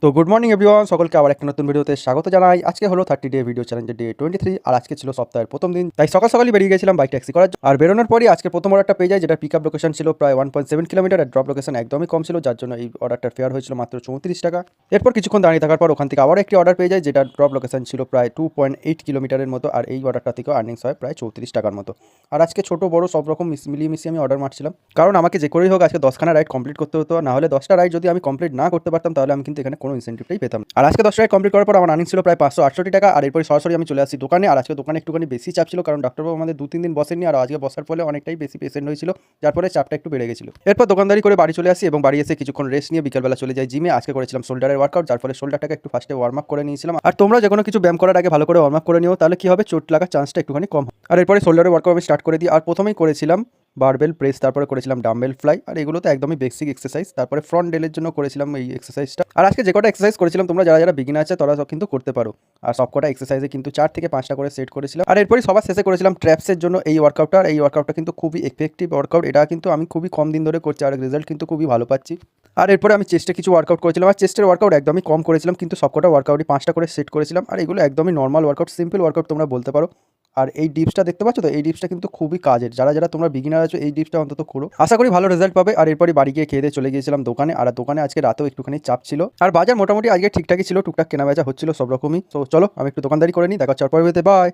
তো good morning everyone, সকলকে আবার একটা নতুন ভিডিওতে স্বাগত জানাই। আজকে হলো 30 ডে ভিডিও চ্যালেঞ্জের ডে 23 আর আজকে ছিল সপ্তাহের প্রথম দিন, তাই সকাল সকালই বেরিয়ে গেছিলাম বাইক ট্যাক্সি করার জন্য। আর বেরোনোর পরই আজকে প্রথম অর্ডারটা পেয়ে যায়, যেটা পিক আপ লোকেশন ছিল প্রায় 1.7 কিলোমিটার আর ড্রপ লোকেশন একদমই কম ছিল, যার জন্য এই অর্ডারটার ফেয়ার হয়েছিল মাত্র 34 টাকা। এরপর কিছুক্ষণ দাঁড়িয়ে থাকার পর ওখান থেকে আবার একটি অর্ডার পেয়ে যায়, যেটা ড্রপ লোকেশন ছিল প্রায় 2.8 কিলোমিটারের মতো, আর এই অর্ডারটা থেকেও আর্নিংস হয় প্রায় 34 টাকার মতো। আর আজকে ছোট বড় সব রকম মিলিয়ে মিশিয়ে আমি অর্ডার মারছিলাম, কারণ আমাকে যে করেই হোক আজকে 10খানা রাইড কমপ্লিট করতে হতো, না হলে 10টা রাইড যদি আমি কমপ্লিট না করতে পারতাম তাহলে আমি কিন্তু এখানে কোনো ইনসেন্টিভটাই পেতাম। আর আজকে 10টা রাইড কমপ্লিট করার পর আমার আর্নিং ছিল প্রায় 568 টাকা। আর এরপরে সরাসরি আমি চলে আসি দোকানে। আর আজকে দোকানে একটুখানি বেশি চাপ ছিল, কারণ ডাক্তারবাবু আমাদের 2-3 দিন বসেননি, আর আজকে বসার ফলে অনেকটাই বেশি পেশেন্ট হয়েছিল, যার ফলে চাপটা একটু বেড়ে গেছিল। এরপর দোকানদারি করে বাড়ি চলে আসি এবং বাড়ি এসে কিছুক্ষণ রেস্ট নিয়ে বিকেলবেলা চলে যাই জিমে। আজকে করেছিলাম শোল্ডারের ওয়ার্কআউট, যার ফলে শোল্ডারটাকে একটু ফার্স্টে ওয়ার্ম আপ করে নিয়েছিলাম। আর তোমরা যে কোনো কিছু ব্যায়াম করার আগে ভালো করে ওয়ার্ম আপ করে নিও, তাহলে কি হবে, চোট লাগার চান্সটা একটুখানি কম হয়। আর এরপরে শোল্ডারের ওয়ার্কআউট আমি স্টার্ট করে দিই। আর প্রথমেই করেছিলাম বারবেল প্রেস, তারপরে করেছিলাম ডাম্বেল ফ্লাই, আর এগুলো তো একদমই বেসিক এক্সারসাইজ। তারপরে ফ্রন্ট ডেলের জন্য করেছিলাম এই এক্সারসাইজটা। আর আজকে যে কটা এক্সারসাইজ করেছিলাম তোমরা যারা যারা বিগিনার আছে তারা সব কিন্তু করতে পারো। আর সবকটা এক্সারসাইজে কিন্তু 4 থেকে 5টা করে সেট করেছিলাম। আর এরপরই সবার শেষে করেছিলাম ট্র্যাপসের জন্য এই ওয়ার্কআউটটা। আর এই ওয়ার্কআউটটা কিন্তু খুবই এফেক্টিভ ওয়ার্কআউট, এটা কিন্তু আমি খুবই কম দিন ধরে করছি, আর রেজাল্ট কিন্তু খুবই ভালো পাচ্ছি। আর এরপরে আমি চেস্টে কিছু ওয়ার্কআউট করেছিলাম। আর চেস্টের ওয়ার্কআউট একদমই কম করেছিলাম, কিন্তু সবকটা ওয়ার্কআউটই 5টা করে সেট করেছিলাম। আর এগুলো একদমই নর্মাল ওয়ার্কআউট, সিম্পল ওয়ার্কআউট তোমরা বলতে পারো। আর এই ডিপসটা দেখতে পাচ্ছ তো, এই ডিপসটা কিন্তু খুবই কাজের। যারা যারা তোমরা বিগিনার আছো এই ডিপসটা অন্তত করো, আশা করি ভালো রেজাল্ট পাবে। আর এরপরে বাড়ি গিয়ে খেয়ে দিয়ে চলে গিয়েছিলাম দোকানে। আর দোকানে আজকে রাতেও একটুখানি চাপ ছিল, আর বাজার মোটামুটি আজকে ঠিকঠাকই ছিল, টুকটাক কেনা বেচা হচ্ছিল সব রকমই। তো চলো আমি একটু দোকানদারি করে নিই, দেখা হচ্ছে পরবর্তীতে, বাই।